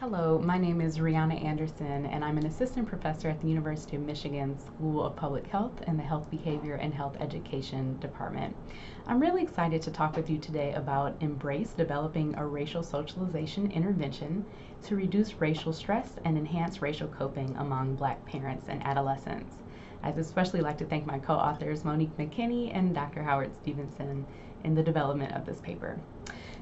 Hello, my name is Riana Anderson, and I'm an assistant professor at the University of Michigan School of Public Health in the Health Behavior and Health Education Department. I'm really excited to talk with you today about Embrace, developing a racial socialization intervention to reduce racial stress and enhance racial coping among Black parents and adolescents. I'd especially like to thank my co-authors Monique McKenny and Dr. Howard Stevenson in the development of this paper.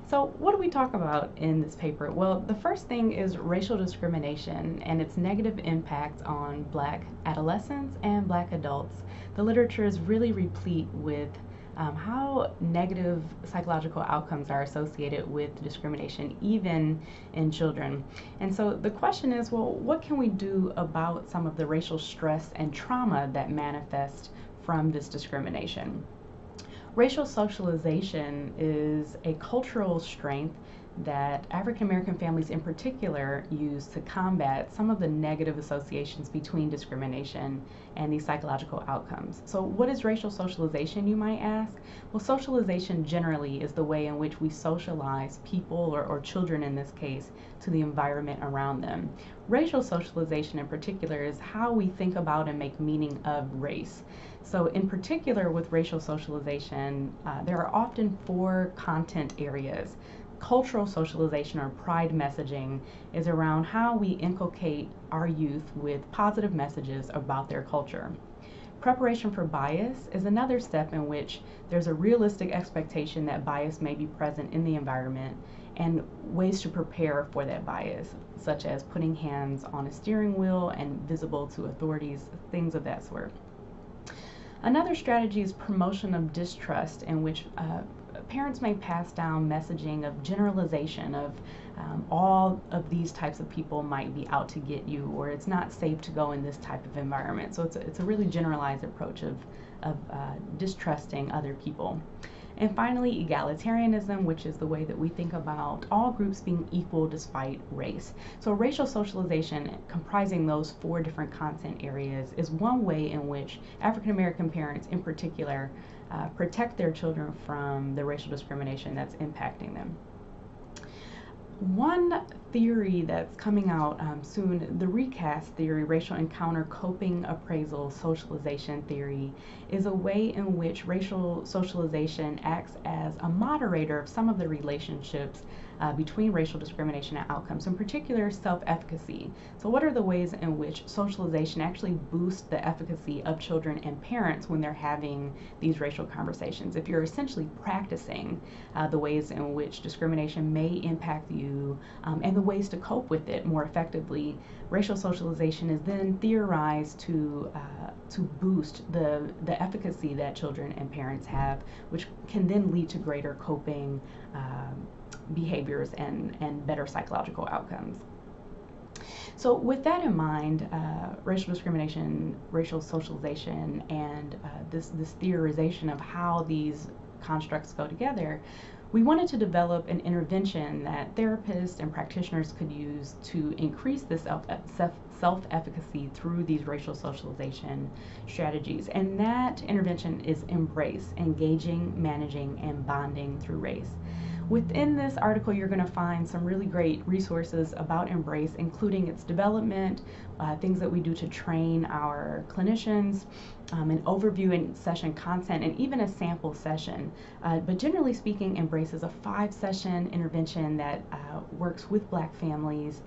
So what do we talk about in this paper? Well, the first thing is racial discrimination and its negative impact on Black adolescents and Black adults. The literature is really replete with how negative psychological outcomes are associated with discrimination, even in children. And so the question is, well, what can we do about some of the racial stress and trauma that manifest from this discrimination? Racial socialization is a cultural strength that African American families in particular use to combat some of the negative associations between discrimination and these psychological outcomes. So what is racial socialization, you might ask? Well, socialization generally is the way in which we socialize people or children in this case to the environment around them. Racial socialization in particular is how we think about and make meaning of race. So in particular with racial socialization, there are often four content areas. Cultural socialization or pride messaging is around how we inculcate our youth with positive messages about their culture. Preparation for bias is another step in which there's a realistic expectation that bias may be present in the environment and ways to prepare for that bias, such as putting hands on a steering wheel and visible to authorities, things of that sort. Another strategy is promotion of distrust, in which parents may pass down messaging of generalization of all of these types of people might be out to get you, or it's not safe to go in this type of environment. So it's a really generalized approach of distrusting other people. And finally, egalitarianism, which is the way that we think about all groups being equal despite race. So racial socialization, comprising those four different content areas, is one way in which African American parents in particular protect their children from the racial discrimination that's impacting them. One theory that's coming out soon, the recast theory, racial encounter coping appraisal socialization theory, is a way in which racial socialization acts as a moderator of some of the relationships between racial discrimination and outcomes, in particular self-efficacy. So what are the ways in which socialization actually boosts the efficacy of children and parents when they're having these racial conversations? If you're essentially practicing the ways in which discrimination may impact you and the ways to cope with it more effectively, racial socialization is then theorized to boost the efficacy that children and parents have, which can then lead to greater coping behaviors and better psychological outcomes. So with that in mind, racial discrimination, racial socialization, and this theorization of how these constructs go together, we wanted to develop an intervention that therapists and practitioners could use to increase this self-efficacy through these racial socialization strategies. And that intervention is Embrace, engaging, managing, and bonding through race. Within this article, you're going to find some really great resources about Embrace, including its development, things that we do to train our clinicians, an overview and session content, and even a sample session. But generally speaking, Embrace is a 5-session intervention that works with Black families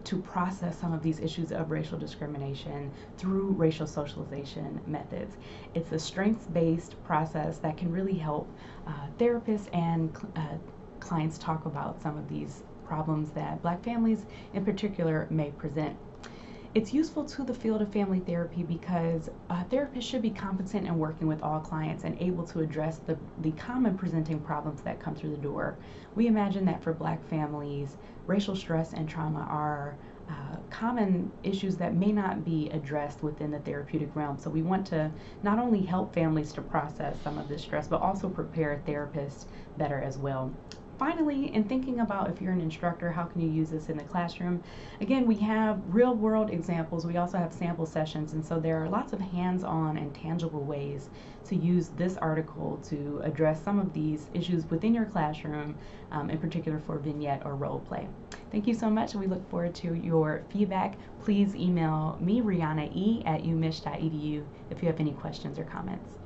to process some of these issues of racial discrimination through racial socialization methods. It's a strengths-based process that can really help therapists and clients talk about some of these problems that Black families in particular may present. It's useful to the field of family therapy because therapists should be competent in working with all clients and able to address the common presenting problems that come through the door. We imagine that for Black families, racial stress and trauma are common issues that may not be addressed within the therapeutic realm. So we want to not only help families to process some of this stress, but also prepare therapists better as well. Finally, in thinking about if you're an instructor, how can you use this in the classroom? Again, we have real world examples. We also have sample sessions, and so there are lots of hands-on and tangible ways to use this article to address some of these issues within your classroom, in particular for vignette or role play. Thank you so much. We look forward to your feedback. Please email me, rianae@umich.edu, if you have any questions or comments.